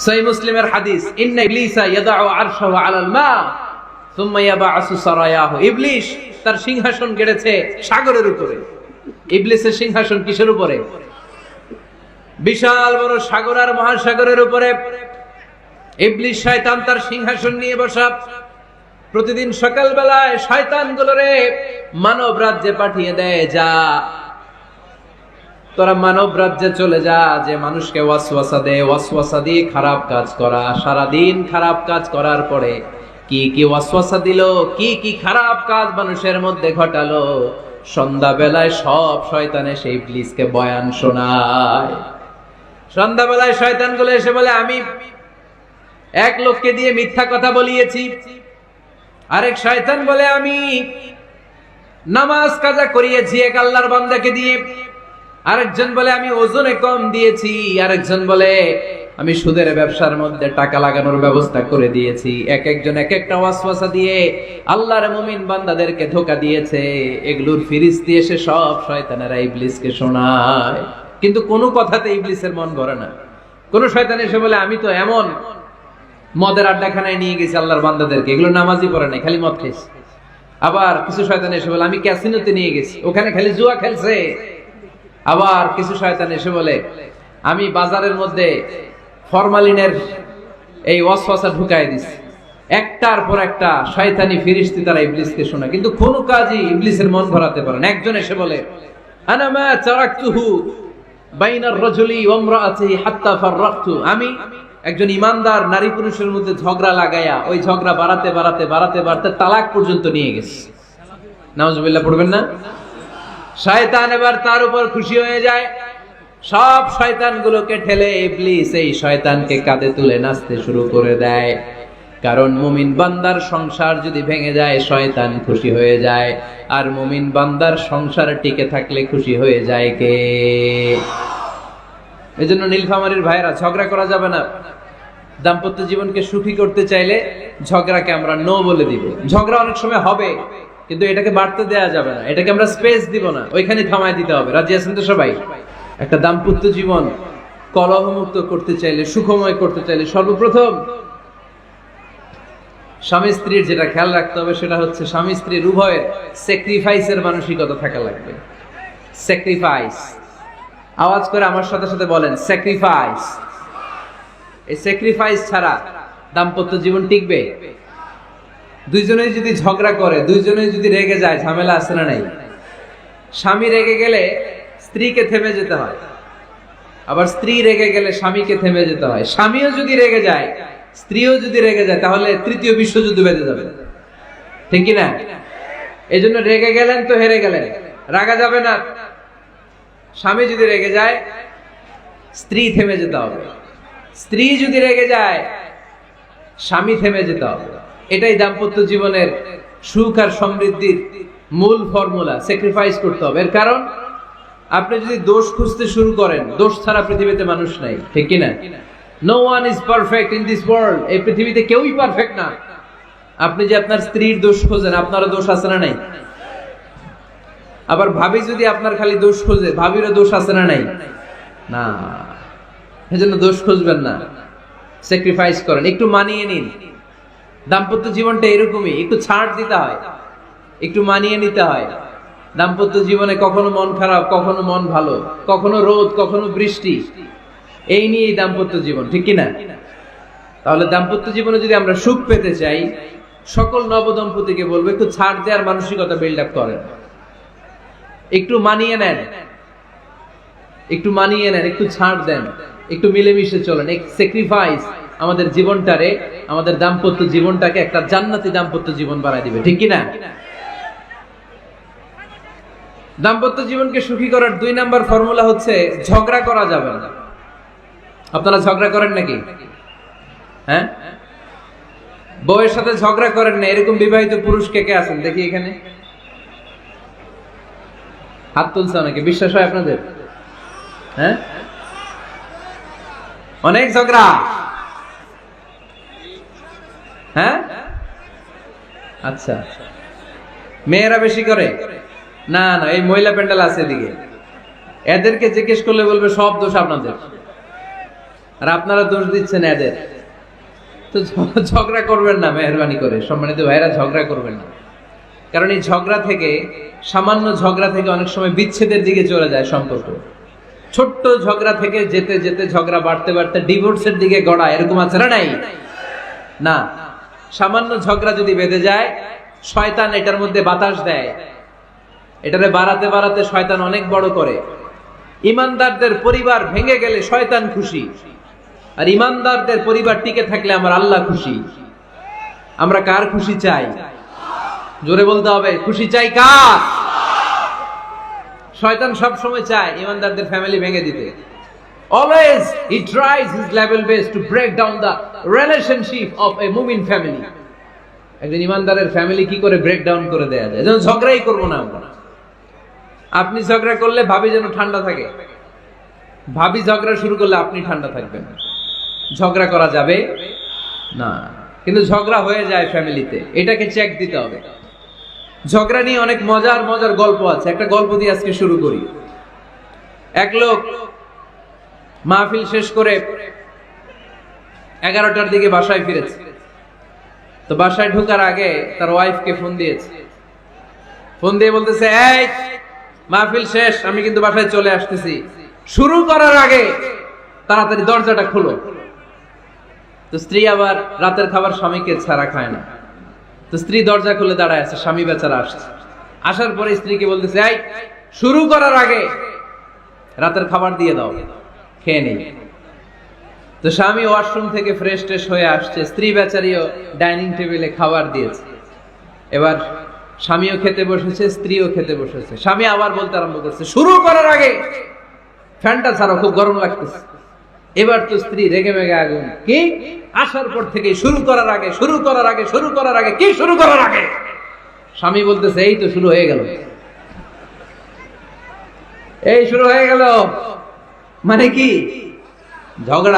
সহিহ মুসলিমের হাদিস, ইন্না ইবলিসা ইয়াদাউ আরশাহু আলাল মা সুম্মা ইয়াবআসু সারায়াহু। ইবলিস তার সিংহাসন গেড়েছে সাগরের উপরে। ইবলিসের সিংহাসন কিসের উপরে? বিশাল বড় সাগর আর মহাসাগরের উপরে ইবলিস শয়তান তার সিংহাসন নিয়ে বসা। প্রতিদিন সকালবেলায় শয়তানগুলোরে মানব রাজ্যে পাঠিয়ে দেয়, যা তোরা মানব রাজ্যে চলে যা, যে মানুষকে ওয়াসওয়াসা দেয়, ওয়াসওয়াসা দিয়ে খারাপ কাজ করা। সারাদিন খারাপ কাজ করার পরে কি কি ওয়াসওয়াসা দিল, কি কি খারাপ কাজ মানুষের মধ্যে ঘটালো, সন্ধ্যাবেলায় সব শয়তানে সেই ইবলিসকে বয়ান শোনায়। সন্ধ্যাবেলায় শয়তানগুলো এসে বলে, আমি এক লোককে দিয়ে মিথ্যা কথা বলিয়েছি। আরেক শয়তান বলে, আমি নামাজ কাজা করিয়েছি এক আল্লাহর বান্দাকে দিয়ে। আরেকজন বলে, আমি ওজনে কম দিয়েছি। আরেকজন বলে, আমি সুদের ব্যবসার মধ্যে টাকা লাগানোর ব্যবস্থা করে দিয়েছি। এক একজন এক একটা ওয়াসওয়াসা দিয়ে আল্লাহর মুমিন বান্দাদেরকে ধোঁকা দিয়েছে। এগুলোর ফিরিস্তি এসে সব শয়তানেরা ইবলিসকে শোনায়, কিন্তু কোনো কথাতে ইবলিসের মন ভরে না। কোন শয়তান এসে বলে, আমি তো এমন মদের আড্ডাখানায় নিয়ে গেছি আল্লাহর বান্দাদেরকে, এগুলো নামাজই পড়ে নাই, খালি মদ খেয়েছে। আবার কিছু শয়তান এসে বলে, আমি ক্যাসিনোতে নিয়ে গেছি, ওখানে খালি জুয়া খেলছে। আবার কিছু শয়তান এসে বলে, আমি বাজারের মধ্যে ফরমালিনের এই ওয়াসওয়াসা ঢুকায় দিছি। একটার পর একটা শয়তানি ফিরিস্তি তারা ইবলিসকে শোনায়, কিন্তু কোনো কাজই ইবলিসের মন ভরাতে পারে না। একজন এসে বলে, আনা মা তারাকতুহু বাইনার রাজুলি ওয়া ইমরাআতিহি হাত্তা ফাররাকতু। আমি একজন ইমানদার নারী পুরুষের মধ্যে ঝগড়া লাগাইয়া ওই ঝগড়া বাড়াতে বাড়াতে বাড়াতে বাড়াতে তালাক পর্যন্ত নিয়ে গেছে। নাউজুবিল্লাহ পড়বেন না? শয়তান এবার তার উপর খুশি হয়ে যায়। সব শয়তানগুলোকে ঠেলে ইবলিস এই শয়তানকে কাঁধে তুলে নাচতে শুরু করে দেয়। কারণ মুমিন বান্দার সংসার যদি ভেঙে যায় শয়তান খুশি হয়ে যায়, আর মুমিন বান্দার সংসার টিকে থাকলে খুশি হয়ে যায় কে? এজন্য নীলফামারীর ভাইরা, ঝগড়া করা যাবে না। দাম্পত্য জীবনকে সুখী করতে চাইলে ঝগড়াকে আমরা নো বলে দিব। ঝগড়া অনেক সময় হবে, কিন্তু এটাকে বাড়তে দেয়া যাবে না, এটাকে আমরা স্পেস দিব না, ওইখানে থামায় দিতে হবে। রাজি আছেন তো সবাই? একটা দাম্পত্য জীবন কলহমুক্ত করতে চাইলে, সুখময় করতে চাইলে সর্বপ্রথম স্বামী স্ত্রীর যেটা খেয়াল রাখতে হবে সেটা হচ্ছে স্বামী স্ত্রীর উভয়ের স্যাক্রিফাইসের মানসিকতা থাকা লাগবে। স্যাক্রিফাইস, আওয়াজ করে আমার সাথে সাথে বলেন, স্যাক্রিফাইস। এই স্যাক্রিফাইস ছাড়া দাম্পত্য জীবন টিকবে? দুইজনেই যদি ঝগড়া করে, দুইজনেই যদি রেগে যায়, ঝামেলা আছে না নাই? স্বামী রেগে গেলে স্ত্রীকে থেমে যেতে হয়, আবার স্ত্রী রেগে গেলে স্বামীকে থেমে যেতে হয়। স্বামীও যদি রেগে যায়, স্ত্রীও যদি রেগে যায়, তাহলে তৃতীয় বিশ্বযুদ্ধ বেঁধে যাবে, ঠিক কি না? এই জন্য রেগে গেলেন তো হেরে গেলেন, রাগা যাবে না। স্বামী যদি রেগে যায়, স্ত্রী থেমে যেতে হবে। স্ত্রী যদি রেগে যায়, স্বামী থেমে যেতে হবে। এটাই দাম্পত্য জীবনের সুখ আর সমৃদ্ধির মূল ফর্মুলা। স্যাক্রিফাইস করতে হবে। এর কারণ, আপনি যদি দোষ খুঁজতে শুরু করেন, দোষ ছাড়া পৃথিবীতে মানুষ নাই, ঠিক কি না? No one is perfect in this world. এই পৃথিবীতে কেউই পারফেক্ট না। আপনি যে আপনার স্ত্রীর দোষ খোঁজেন, আপনারও দোষ আছে না নাই? আবার ভাবি যদি আপনার খালি দোষ খোঁজে, ভাবিরও দোষ আছে না নাই? না। এজন্য দোষ খুঁজবেন না, স্যাক্রিফাইস করেন, একটু মানিয়ে নিন। দাম্পত্য জীবনটা এরকমই, একটু ছাড় দিতে হয়, একটু মানিয়ে নিতে হয়। দাম্পত্য জীবনে কখনো মন খারাপ, কখনো মন ভালো, কখনো রোদ, কখনো বৃষ্টি, এই নিয়েই দাম্পত্য জীবন, ঠিক কিনা? তাহলে দাম্পত্য জীবনে যদি আমরা সুখ পেতে চাই, সকল নবদম্পতিকে বলবো একটু ছাড় দেওয়ার মানসিকতা বিল্ড আপ করেন। একটু মানিয়ে নেন, একটু মানিয়ে নেন, একটু ছাড় দেন, একটু মিলেমিশে চলেন। এক স্যাক্রিফাইস আমাদের জীবনটারে, আমাদের দাম্পত্য জীবনটাকে একটা জান্নাতি দাম্পত্য জীবন বানায় দিবে, ঠিক কিনা? দাম্পত্য জীবনকে সুখী করার 2 নাম্বার ফর্মুলা হচ্ছে ঝগড়া করা যাবে না। আপনারা ঝগড়া করেন নাকি? হ্যাঁ, বউয়ের সাথে ঝগড়া করেন না এরকম বিবাহিত পুরুষ কে কে আছেন দেখি এখানে? হাত তুলছে অনেকে। বিশ্বাস হয় আপনাদের? হ্যাঁ, অনেক ঝগড়া। হ্যাঁ, আচ্ছা, মেয়েরা বেশি করে? না না, এই মহিলা প্যান্ডেল আছে এদিকে, এদেরকে জিজ্ঞেস করলে বলবে সব দোষ আপনাদের। আর আপনারা দোষ দিচ্ছেন এদের। তো ঝগড়া করবেন না, মেহরবানি করে সম্মানিত ভাইরা, ঝগড়া করবেন না। কারণ এই ঝগড়া থেকে, সামান্য ঝগড়া থেকে অনেক সময় বিচ্ছেদের দিকে চলে যায় সম্পর্ক। ছোট্ট ঝগড়া থেকে যেতে যেতে ঝগড়া বাড়তে বাড়তে ডিভোর্সের দিকে গড়ায়, এরকম আছে না? নাই না। সামান্য ঝগড়া যদি বেঁধে যায়, শয়তান এটার মধ্যে বাতাস দেয়, এটারে বাড়াতে বাড়াতে শয়তান অনেক বড় করে। ইমানদারদের পরিবার ভেঙে গেলে শয়তান খুশি, আর ইমানদারদের পরিবার টিকে থাকলে আমার আল্লাহ খুশি। আমরা কার খুশি চাই? জোরে বলতে হবে, খুশি চাই কার? শয়তান সব সময় চায় ইমানদারদের ফ্যামিলি ভেঙে দিতে। Always he tries his level best to break down the relationship of a mu'min family. একজন ইমানদারের ফ্যামিলি কি করে ব্রেক ডাউন করে দেয়া যায়? যেন ঝগড়াই করবো না আমরা। আপনি ঝগড়া করলে ভাবি যেন ঠান্ডা থাকে, ভাবি ঝগড়া শুরু করলে আপনি ঠান্ডা থাকবেন। ঝগড়া করা যাবে না, কিন্তু ঝগড়া হয়ে যায় ফ্যামিলিতে, এটাকে চেক দিতে হবে। ঝগড়া নিয়ে অনেক মজার মজার গল্প আছে। একটা গল্প দিয়ে আজকে শুরু করি। এক লোক মাহফিল শেষ করে 11টার দিকে বাসায় ফিরেছে। তো বাসায় ঢোকার আগে তার ওয়াইফকে ফোন দিয়েছে। ফোন দিয়ে বলতেছে, এই মাহফিল শেষ, আমি কিন্তু বাসায় চলে আসতেছি, শুরু করার আগে তাড়াতাড়ি দরজাটা খোলো। তো স্ত্রী আবার রাতের খাবার স্বামীকে ছাড়া খায় না। তো স্ত্রী দরজা খুলে দাঁড়ায় আছে, স্বামী বেচারা আসছে। আসার পরে স্ত্রীকে বলতেছে, এই শুরু করার আগে রাতের খাবার দিয়ে দাও, খেয়ে নেই। তো স্বামী ওয়াশরুম থেকে ফ্রেশ ট্রেশ হয়ে আসছে, স্ত্রী বেচারিও ডাইনিং টেবিলে খাবার দিয়েছে। এবার স্বামীও খেতে বসেছে, স্ত্রীও খেতে বসেছে। স্বামী আবার বলতে আরম্ভ করছে, শুরু করার আগে ফ্যানটা ছাড়ো, খুব গরম লাগতেছে। এবার তো স্ত্রী রেগে মেগে আগুন, কি আসার পর থেকে শুরু করার আগে, শুরু করার আগে, শুরু করার আগে, কি শুরু করার আগে? স্বামী বলতেছে, এই তো শুরু হয়ে গেল, এই শুরু হয়ে গেল। মানে কি? ঝগড়া।